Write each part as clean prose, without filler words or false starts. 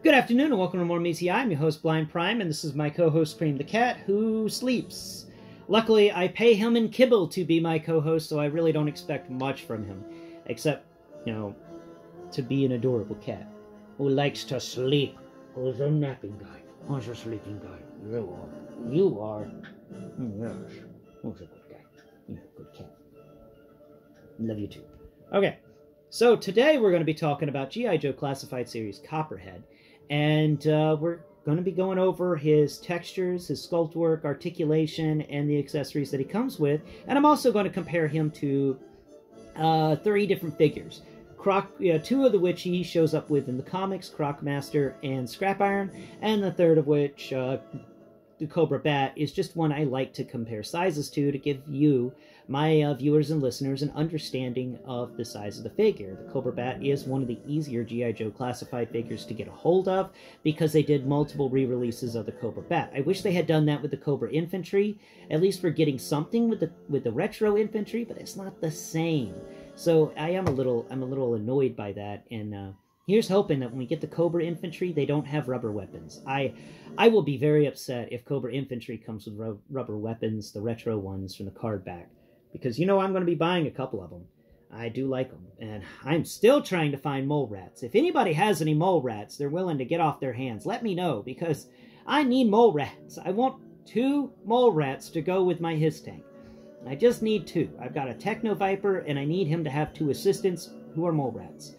Good afternoon and welcome to more M.M.E. I'm your host Blind Prime, and this is my co-host Cream the Cat, who sleeps. Luckily, I pay him in kibble to be my co-host, so I really don't expect much from him. Except, to be an adorable cat who likes to sleep. Who's a napping guy. Who's a sleeping guy. You are. Yes. Who's a good guy. You're a good cat. Love you too. Okay, so today we're going to be talking about G.I. Joe Classified Series Copperhead. And we're going to be going over his textures, his sculpt work, articulation, and the accessories that he comes with. And I'm also going to compare him to 3 different figures. Two of which he shows up with in the comics, Croc-master and Scrap Iron. And the third of which, the Cobra Bat, is just one I like to compare sizes to give you, my viewers and listeners, an understanding of the size of the figure. The Cobra Bat is one of the easier G.I. Joe classified figures to get a hold of because they did multiple re-releases of the Cobra Bat. I wish they had done that with the Cobra Infantry. At least we're getting something with the retro infantry, but it's not the same. So I'm a little annoyed by that, and here's hoping that when we get the Cobra Infantry, they don't have rubber weapons. I will be very upset if Cobra Infantry comes with rubber weapons, the retro ones from the card back. Because I'm going to be buying a couple of them. I do like them. And I'm still trying to find mole rats. If anybody has any mole rats they're willing to get off their hands, let me know. Because I need mole rats. I want 2 mole rats to go with my his tank. I just need 2. I've got a Techno Viper, and I need him to have 2 assistants who are mole rats.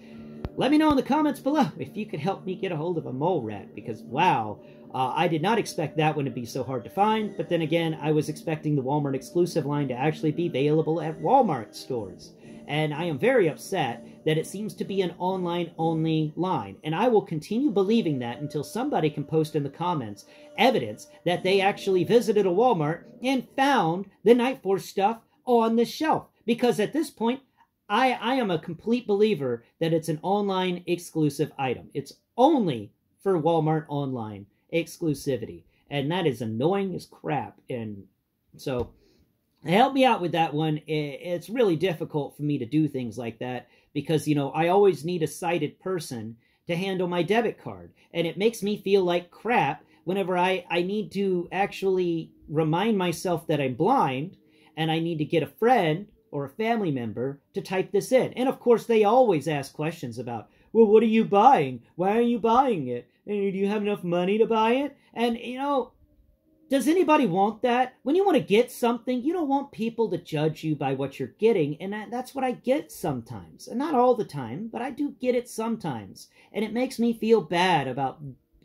Let me know in the comments below if you could help me get a hold of a mole rat, because wow, I did not expect that one to be so hard to find, but then again, I was expecting the Walmart exclusive line to actually be available at Walmart stores. And I am very upset that it seems to be an online-only line, and I will continue believing that until somebody can post in the comments evidence that they actually visited a Walmart and found the Night Force stuff on the shelf, because at this point, I am a complete believer that it's an online exclusive item. It's only for Walmart online exclusivity. And that is annoying as crap. And so help me out with that one. It's really difficult for me to do things like that because, I always need a sighted person to handle my debit card. And it makes me feel like crap whenever I need to actually remind myself that I'm blind and I need to get a friend or a family member to type this in. And of course, they always ask questions about, well, what are you buying? Why are you buying it? And do you have enough money to buy it? And, does anybody want that? When you want to get something, you don't want people to judge you by what you're getting. And that's what I get sometimes. And not all the time, but I do get it sometimes. And it makes me feel bad about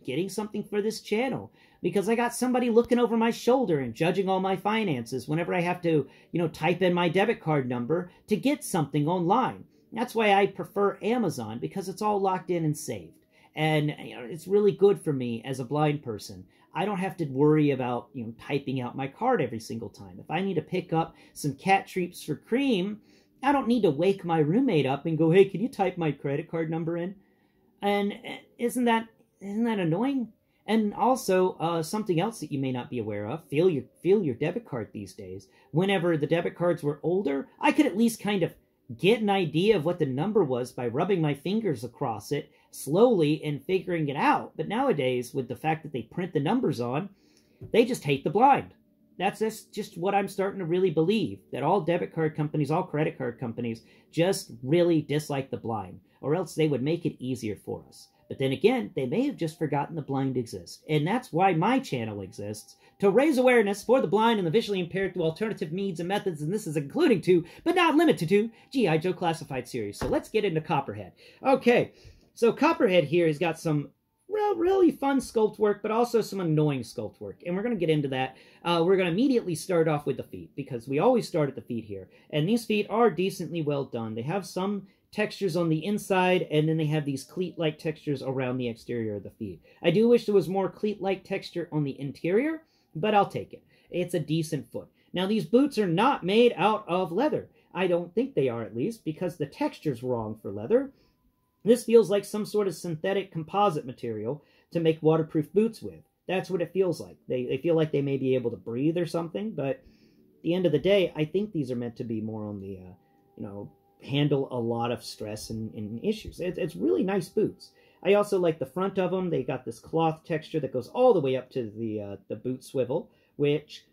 getting something for this channel, because I got somebody looking over my shoulder and judging all my finances whenever I have to, type in my debit card number to get something online. That's why I prefer Amazon, because it's all locked in and saved. And it's really good for me as a blind person. I don't have to worry about, typing out my card every single time. If I need to pick up some cat treats for Cream, I don't need to wake my roommate up and go, hey, can you type my credit card number in? And isn't that annoying? And also, something else that you may not be aware of, feel your debit card these days. Whenever the debit cards were older, I could at least kind of get an idea of what the number was by rubbing my fingers across it slowly and figuring it out. But nowadays, with the fact that they print the numbers on, they just hate the blind. That's just what I'm starting to really believe, that all debit card companies, all credit card companies, just really dislike the blind, or else they would make it easier for us. But then again, they may have just forgotten the blind exist. And that's why my channel exists, to raise awareness for the blind and the visually impaired through alternative means and methods, and this is including to, but not limited to, G.I. Joe Classified Series. So let's get into Copperhead. Okay, so Copperhead here has got some really fun sculpt work, but also some annoying sculpt work. And we're going to get into that. We're going to immediately start off with the feet, because we always start at the feet here. And these feet are decently well done. They have some textures on the inside, and then they have these cleat-like textures around the exterior of the feet. I do wish there was more cleat-like texture on the interior, but I'll take it. It's a decent foot. Now, these boots are not made out of leather. I don't think they are, at least, because the texture's wrong for leather. This feels like some sort of synthetic composite material to make waterproof boots with. That's what it feels like. They feel like they may be able to breathe or something, but at the end of the day, I think these are meant to be more on the, handle a lot of stress and issues. It's really nice boots. I also like the front of them. They got this cloth texture that goes all the way up to the boot swivel, which,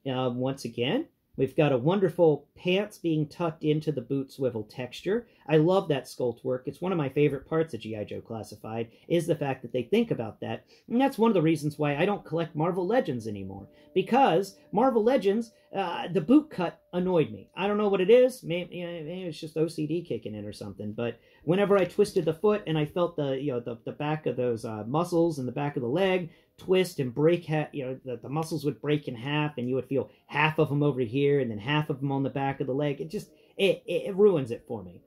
once again, we've got a wonderful pants being tucked into the boot swivel texture. I love that sculpt work. It's one of my favorite parts of G.I. Joe Classified, is the fact that they think about that. And that's one of the reasons why I don't collect Marvel Legends anymore. Because Marvel Legends, the boot cut annoyed me. I don't know what it is. Maybe it's just OCD kicking in or something. But whenever I twisted the foot and I felt the back of those muscles and the back of the leg twist and break, the muscles would break in half, and you would feel half of them over here and then half of them on the back of the leg. It ruins it for me.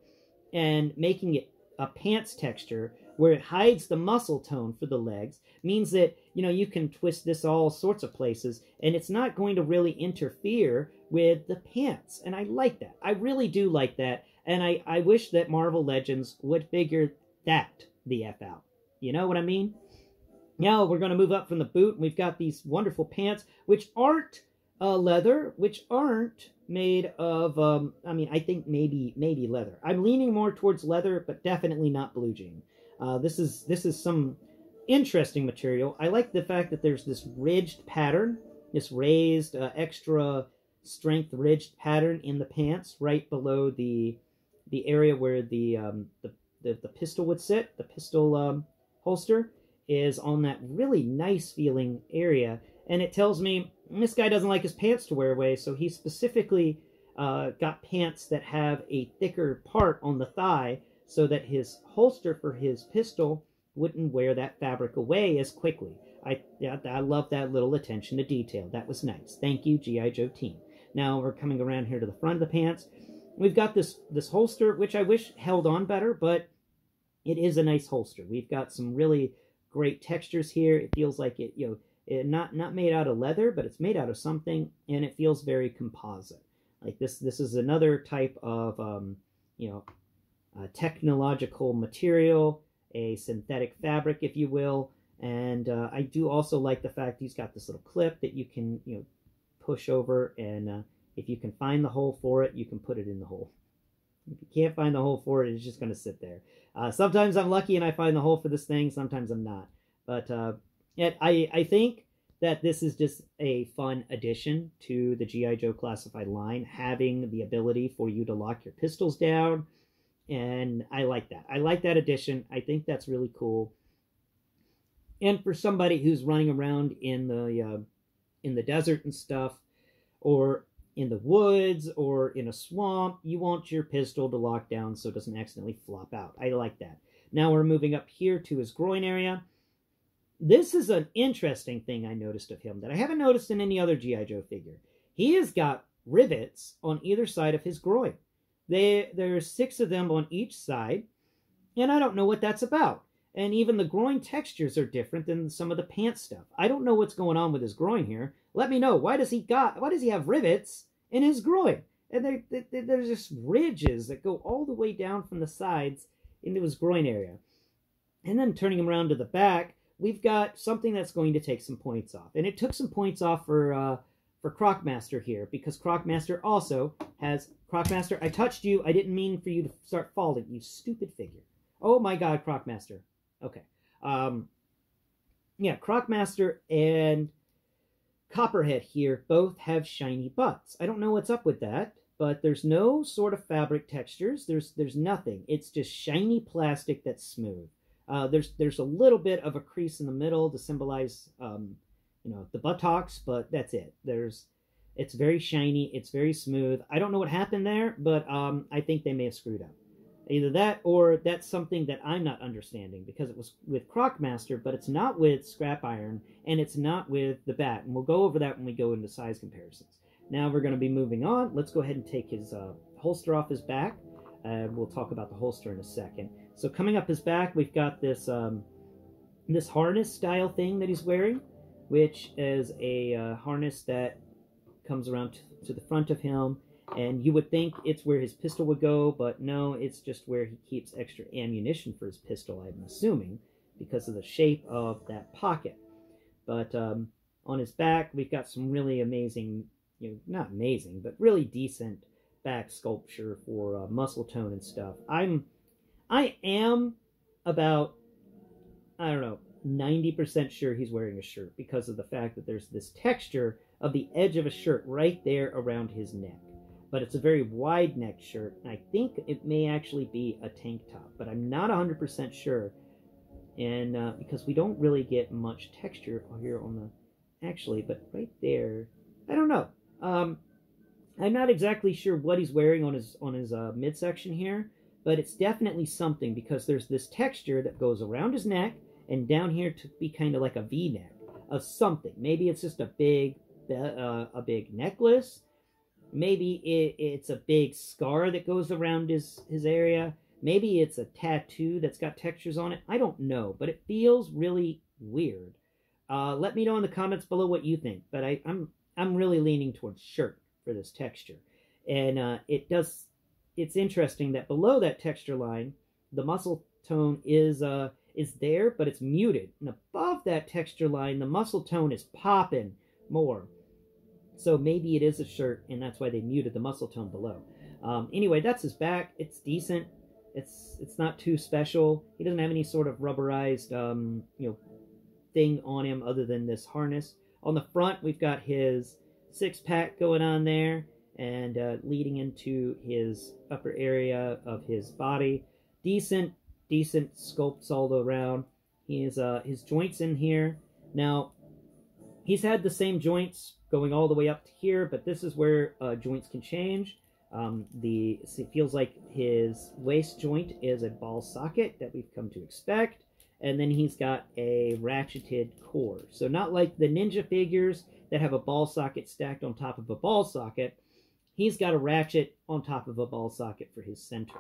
And making it a pants texture where it hides the muscle tone for the legs means that, you can twist this all sorts of places and it's not going to really interfere with the pants. And I like that. I really do like that. And I wish that Marvel Legends would figure that the F out. You know what I mean? Now we're going to move up from the boot, and we've got these wonderful pants, which aren't leather, which aren't made of, I think maybe leather. I'm leaning more towards leather, but definitely not blue jean. This is some interesting material. I like the fact that there's this ridged pattern, this raised, extra strength ridged pattern in the pants right below the area where the pistol would sit. The pistol holster is on that really nice feeling area, and it tells me this guy doesn't like his pants to wear away, so he specifically got pants that have a thicker part on the thigh so that his holster for his pistol wouldn't wear that fabric away as quickly. I love that little attention to detail. That was nice. Thank you, G.I. Joe team. Now we're coming around here to the front of the pants. We've got this holster, which I wish held on better, but it is a nice holster. We've got some really great textures here. It feels like it not made out of leather, but it's made out of something, and it feels very composite. Like this is another type of technological material, a synthetic fabric, if you will. And I do also like the fact he's got this little clip that you can push over, and if you can find the hole for it, you can put it in the hole. If you can't find the hole for it, it's just going to sit there. Sometimes I'm lucky and I find the hole for this thing. Sometimes I'm not. But I think that this is just a fun addition to the G.I. Joe Classified line, having the ability for you to lock your pistols down. And I like that. I like that addition. I think that's really cool. And for somebody who's running around in the desert and stuff, or in the woods, or in a swamp, you want your pistol to lock down so it doesn't accidentally flop out. I like that. Now we're moving up here to his groin area. This is an interesting thing I noticed of him that I haven't noticed in any other G.I. Joe figure. He has got rivets on either side of his groin. There's 6 of them on each side, and I don't know what that's about. And even the groin textures are different than some of the pants stuff. I don't know what's going on with his groin here. Let me know. Why does he have rivets in his groin? And there's just ridges that go all the way down from the sides into his groin area. And then turning him around to the back, we've got something that's going to take some points off. And it took some points off for Croc-master here, because Croc-master also has... Croc-master, I touched you. I didn't mean for you to start falling, you stupid figure. Oh my god, Croc-master. Okay. Yeah, Croc-master and Copperhead here both have shiny butts. I don't know what's up with that, but there's no sort of fabric textures. There's nothing. It's just shiny plastic that's smooth. There's a little bit of a crease in the middle to symbolize the buttocks, but that's it. It's very shiny. It's very smooth. I don't know what happened there, but I think they may have screwed up. Either that, or that's something that I'm not understanding, because it was with Croc-master, but it's not with Scrap Iron, and it's not with the Bat. And we'll go over that when we go into size comparisons. Now we're going to be moving on. Let's go ahead and take his holster off his back. We'll talk about the holster in a second. So coming up his back, we've got this this harness style thing that he's wearing, which is a harness that comes around to the front of him. And you would think it's where his pistol would go, but no, it's just where he keeps extra ammunition for his pistol, I'm assuming, because of the shape of that pocket. But on his back, we've got some really amazing, not amazing, but really decent back sculpture for muscle tone and stuff. I am about I don't know, 90% sure he's wearing a shirt because of the fact that there's this texture of the edge of a shirt right there around his neck. But it's a very wide neck shirt, and I think it may actually be a tank top, but I'm not 100% sure. And because we don't really get much texture here on the, actually, but right there, I don't know. I'm not exactly sure what he's wearing on his midsection here, but it's definitely something because there's this texture that goes around his neck and down here to be kind of like a V-neck of something. Maybe it's just a big necklace. Maybe it's a big scar that goes around his area. Maybe it's a tattoo that's got textures on it. I don't know, but it feels really weird. Let me know in the comments below what you think. But I'm really leaning towards shirt for this texture, and it's interesting that below that texture line, the muscle tone is there, but it's muted, and above that texture line, the muscle tone is popping more. So maybe it is a shirt, and that's why they muted the muscle tone below. Anyway, that's his back. It's decent. It's not too special. He doesn't have any sort of rubberized thing on him other than this harness. On the front, we've got his six-pack going on there, and leading into his upper area of his body. Decent sculpts all around. He has his joints in here. Now, he's had the same joints going all the way up to here, but this is where joints can change. It feels like his waist joint is a ball socket that we've come to expect, and then he's got a ratcheted core. So not like the ninja figures that have a ball socket stacked on top of a ball socket. He's got a ratchet on top of a ball socket for his center.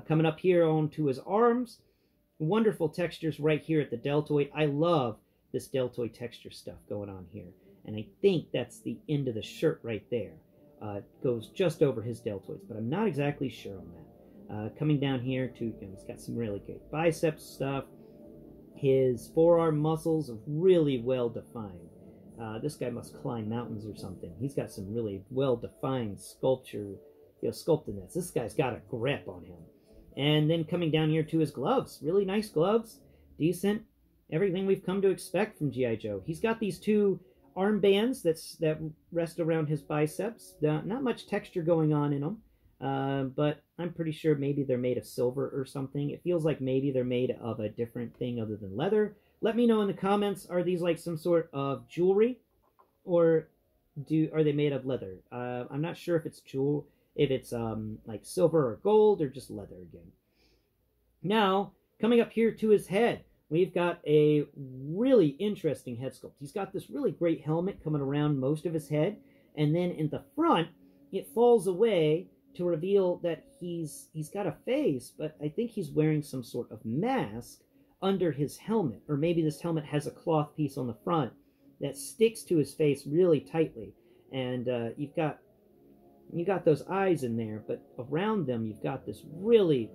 Coming up here onto his arms, wonderful textures right here at the deltoid. I love this deltoid texture stuff going on here. And I think that's the end of the shirt right there. It goes just over his deltoids, but I'm not exactly sure on that. Coming down here to, he's got some really great bicep stuff. His forearm muscles are really well defined. This guy must climb mountains or something. He's got some really well-defined sculpture, sculptiness. This guy's got a grip on him. And then coming down here to his gloves. Really nice gloves. Decent. Everything we've come to expect from G.I. Joe. He's got these two armbands that rest around his biceps. Not much texture going on in them. But I'm pretty sure maybe they're made of silver or something. It feels like maybe they're made of a different thing other than leather. Let me know in the comments, are these like some sort of jewelry, or are they made of leather? I'm not sure if it's like silver or gold or just leather again. Now, coming up here to his head, we've got a really interesting head sculpt. He's got this really great helmet coming around most of his head, and then in the front, it falls away to reveal that he's got a face, but I think he's wearing some sort of mask under his helmet, or maybe this helmet has a cloth piece on the front that sticks to his face really tightly, and you've got those eyes in there, but around them you've got this really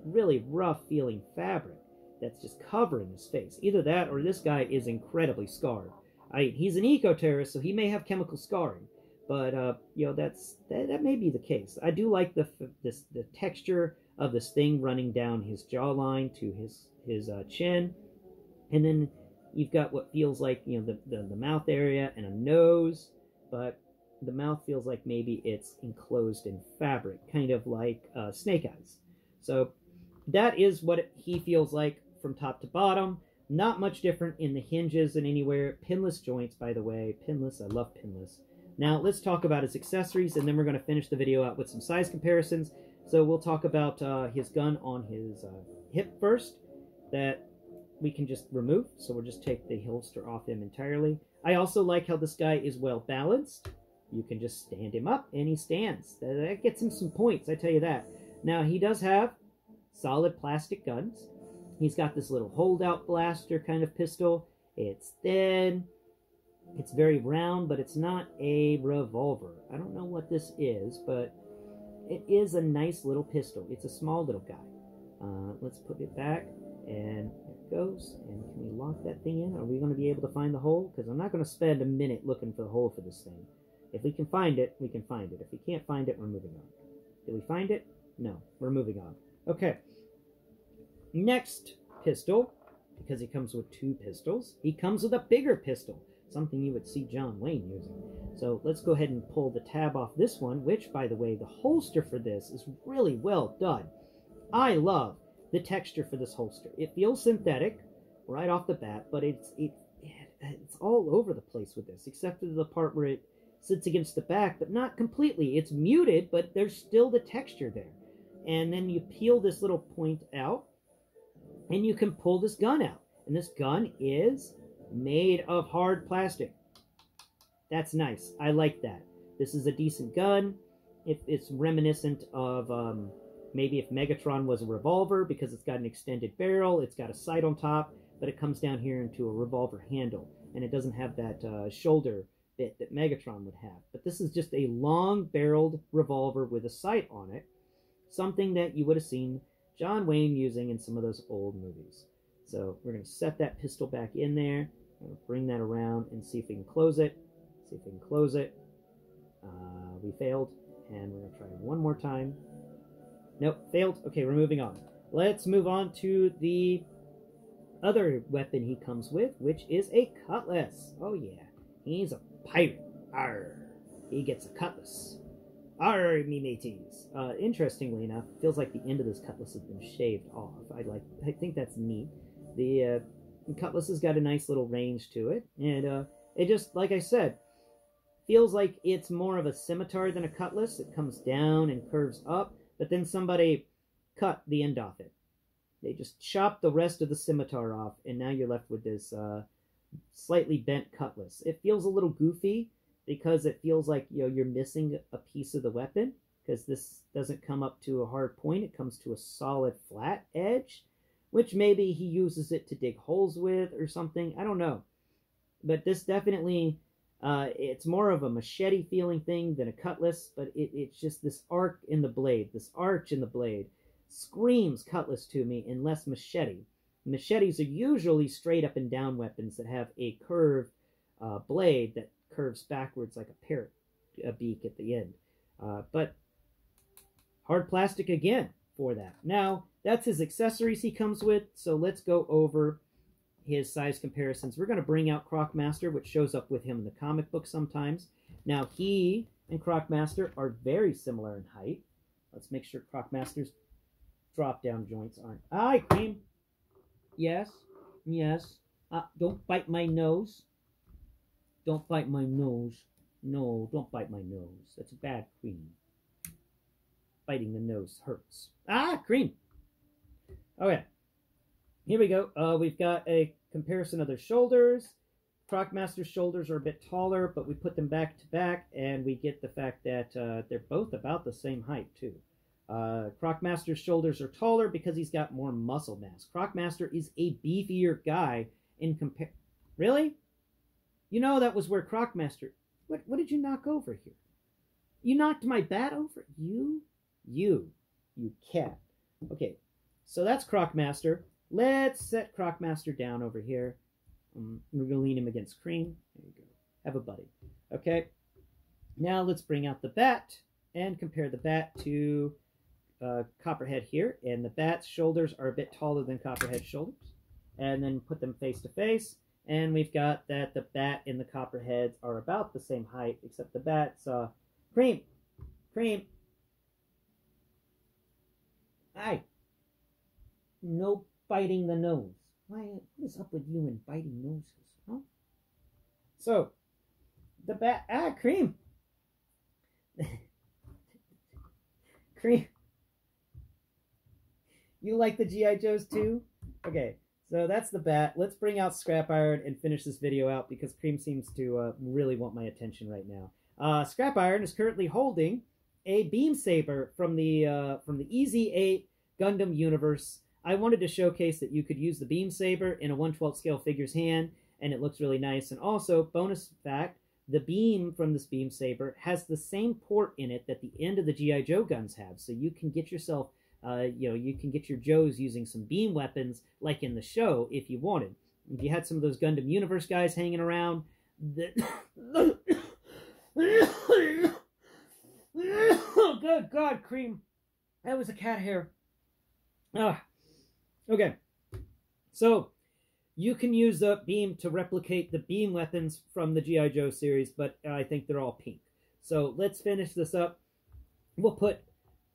rough feeling fabric that's just covering his face. Either that or this guy is incredibly scarred. He's an eco-terrorist, so he may have chemical scarring, but that may be the case. I do like the texture of this thing running down his jawline to his chin, and then you've got what feels like the mouth area and a nose, but the mouth feels like maybe it's enclosed in fabric, kind of like snake eyes. So that is what he feels like from top to bottom. Not much different in the hinges and anywhere. Pinless joints, by the way. Pinless, I love pinless. Now let's talk about his accessories, and then we're going to finish the video out with some size comparisons. So we'll talk about his gun on his hip first, that we can just remove. So we'll just take the holster off him entirely. I also like how this guy is well balanced. You can just stand him up, and he stands. That gets him some points, I tell you that. Now, he does have solid plastic guns. He's got this little holdout blaster kind of pistol. It's thin. It's very round, but it's not a revolver. I don't know what this is, but it is a nice little pistol. It's a small little guy. Let's put it back, and there it goes. And can we lock that thing in? Are we going to be able to find the hole? Because I'm not going to spend a minute looking for the hole for this thing. If we can find it, we can find it. If we can't find it, we're moving on. Did we find it? No, we're moving on. Okay. Next pistol because he comes with 2 pistols. He comes with a bigger pistol, something you would see John Wayne using. So let's go ahead and pull the tab off this one, which, by the way, the holster for this is really well done. I love the texture for this holster. It feels synthetic right off the bat, but it's all over the place with this, except for the part where it sits against the back, but not completely. It's muted, but there's still the texture there. And then you peel this little point out, and you can pull this gun out. And this gun is made of hard plastic. That's nice. I like that. This is a decent gun. It's reminiscent of maybe if Megatron was a revolver, because it's got an extended barrel, it's got a sight on top, but it comes down here into a revolver handle, and it doesn't have that shoulder bit that Megatron would have. But this is just a long-barreled revolver with a sight on it, something that you would have seen John Wayne using in some of those old movies. So we're going to set that pistol back in there. I'm going to bring that around and see if we can close it. See if we can close it. We failed, and we're going to try one more time. Nope, failed. Okay, we're moving on. Let's move on to the other weapon he comes with, which is a cutlass. Oh yeah, he's a pirate. Arr! He gets a cutlass. Arr, me mateys. Interestingly enough, it feels like the end of this cutlass has been shaved off. I think that's neat. The cutlass has got a nice little range to it, and it just, like I said, feels like it's more of a scimitar than a cutlass. It comes down and curves up, but then somebody cut the end off it. They just chopped the rest of the scimitar off, and now you're left with this slightly bent cutlass. It feels a little goofy because it feels like, you know, you're missing a piece of the weapon, because this doesn't come up to a hard point. It comes to a solid flat edge, which maybe he uses it to dig holes with or something. I don't know. But this definitely, it's more of a machete feeling thing than a cutlass, but it's just this arc in the blade, this arch in the blade screams cutlass to me and less machete. Machetes are usually straight up and down weapons that have a curved blade that curves backwards like a parrot beak at the end. But hard plastic again for that. Now, that's his accessories he comes with, so let's go over his size comparisons. We're going to bring out Croc-master, which shows up with him in the comic book sometimes. Now, he and Croc-master are very similar in height. Let's make sure Croc-master's drop-down joints aren't... Aye, Cream! Yes, yes. Don't bite my nose. Don't bite my nose. No, don't bite my nose. That's bad, Cream. Biting the nose hurts. Ah, Cream! Okay. Here we go. We've got a comparison of their shoulders. Croc-master's shoulders are a bit taller, but we put them back to back, and we get the fact that they're both about the same height, too. Croc-master's shoulders are taller because he's got more muscle mass. Croc-master is a beefier guy in compare... Really? You know that was where Croc-master... What did you knock over here? You knocked my bat over? You cat. Okay, so that's Croc-master. Let's set Croc-master down over here. We're going to lean him against Cream. There you go. Have a buddy. Okay. Now let's bring out the bat and compare the bat to Copperhead here. And the bat's shoulders are a bit taller than Copperhead's shoulders. And then put them face to face. And we've got that the bat and the Copperheads are about the same height, except the bat's... Cream! Aye. No biting the nose. What is up with you and biting noses, huh? So, the bat... Cream! Cream. You like the G.I. Joes too? Okay, so that's the bat. Let's bring out Scrap Iron and finish this video out because Cream seems to really want my attention right now. Scrap Iron is currently holding a beam saber from the EZ8 Gundam universe. I wanted to showcase that you could use the beam saber in a 1/12 scale figure's hand, and it looks really nice. And also, bonus fact, the beam from this beam saber has the same port in it that the end of the G.I. Joe guns have. So you can get yourself, you can get your Joes using some beam weapons like in the show if you wanted. If you had some of those Gundam Universe guys hanging around, oh, good God, Cream. That was a cat hair. Okay, so You can use a beam to replicate the beam weapons from the G.I. Joe series, but I think they're all pink. So let's finish this up. We'll put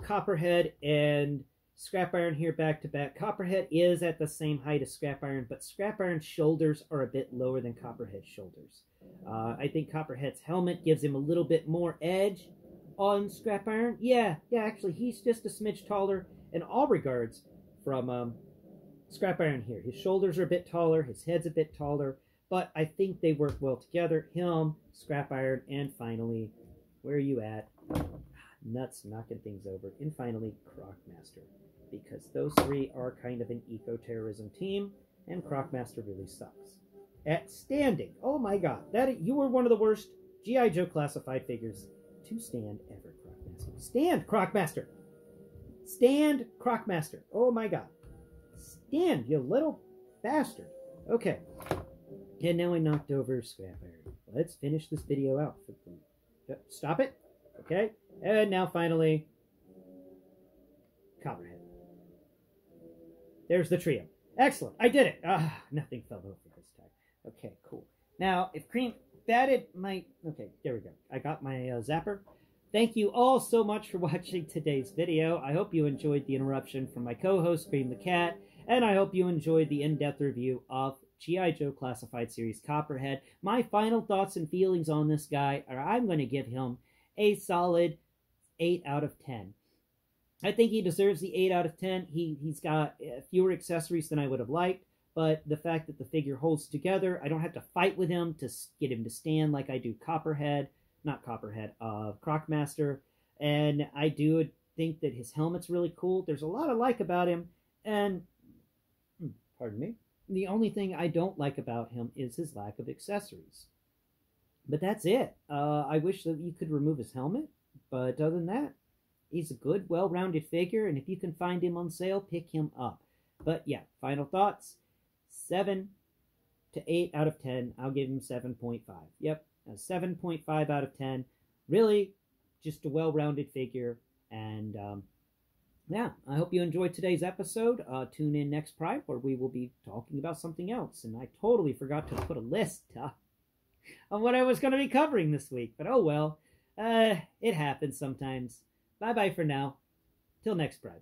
Copperhead and Scrap Iron here back to back. Copperhead is at the same height as Scrap Iron, but Scrap Iron's shoulders are a bit lower than Copperhead's shoulders. I think Copperhead's helmet gives him a little bit more edge on Scrap Iron. Yeah, actually, he's just a smidge taller in all regards from Scrap Iron here. His shoulders are a bit taller, his head's a bit taller, but I think they work well together. Him, Scrap Iron, and finally, where are you at? Nuts knocking things over. And finally, Croc-master. Because those three are kind of an eco-terrorism team, and Croc-master really sucks. At standing. Oh my god. You were one of the worst G.I. Joe classified figures to stand ever, Croc-master. Stand, Croc-master! Stand, Croc-master. Oh my god. Stand, you little bastard. Okay. And now I knocked over Scrap Iron. Let's finish this video out. Stop it. Okay. And now finally, Copperhead. There's the trio. Excellent. I did it. Nothing fell over this time. Okay, cool. Now, if Cream batted my... Okay, there we go. I got my zapper. Thank you all so much for watching today's video. I hope you enjoyed the interruption from my co-host, Cream the Cat, and I hope you enjoyed the in-depth review of G.I. Joe Classified Series Copperhead. My final thoughts and feelings on this guy are I'm going to give him a solid 8 out of 10. I think he deserves the 8 out of 10. He's got fewer accessories than I would have liked, but the fact that the figure holds together, I don't have to fight with him to get him to stand like I do Croc-master. And I do think that his helmet's really cool. There's a lot I like about him, and, pardon me, the only thing I don't like about him is his lack of accessories. But that's it. I wish that you could remove his helmet, but other than that, he's a good, well-rounded figure, and if you can find him on sale, pick him up. But yeah, final thoughts, 7 to 8 out of 10. I'll give him 7.5. Yep, a 7.5 out of 10. Really, just a well-rounded figure. And yeah, I hope you enjoyed today's episode. Tune in next Pride, where we will be talking about something else. And I totally forgot to put a list on what I was going to be covering this week. But oh well, it happens sometimes. Bye-bye for now. Till next Pride.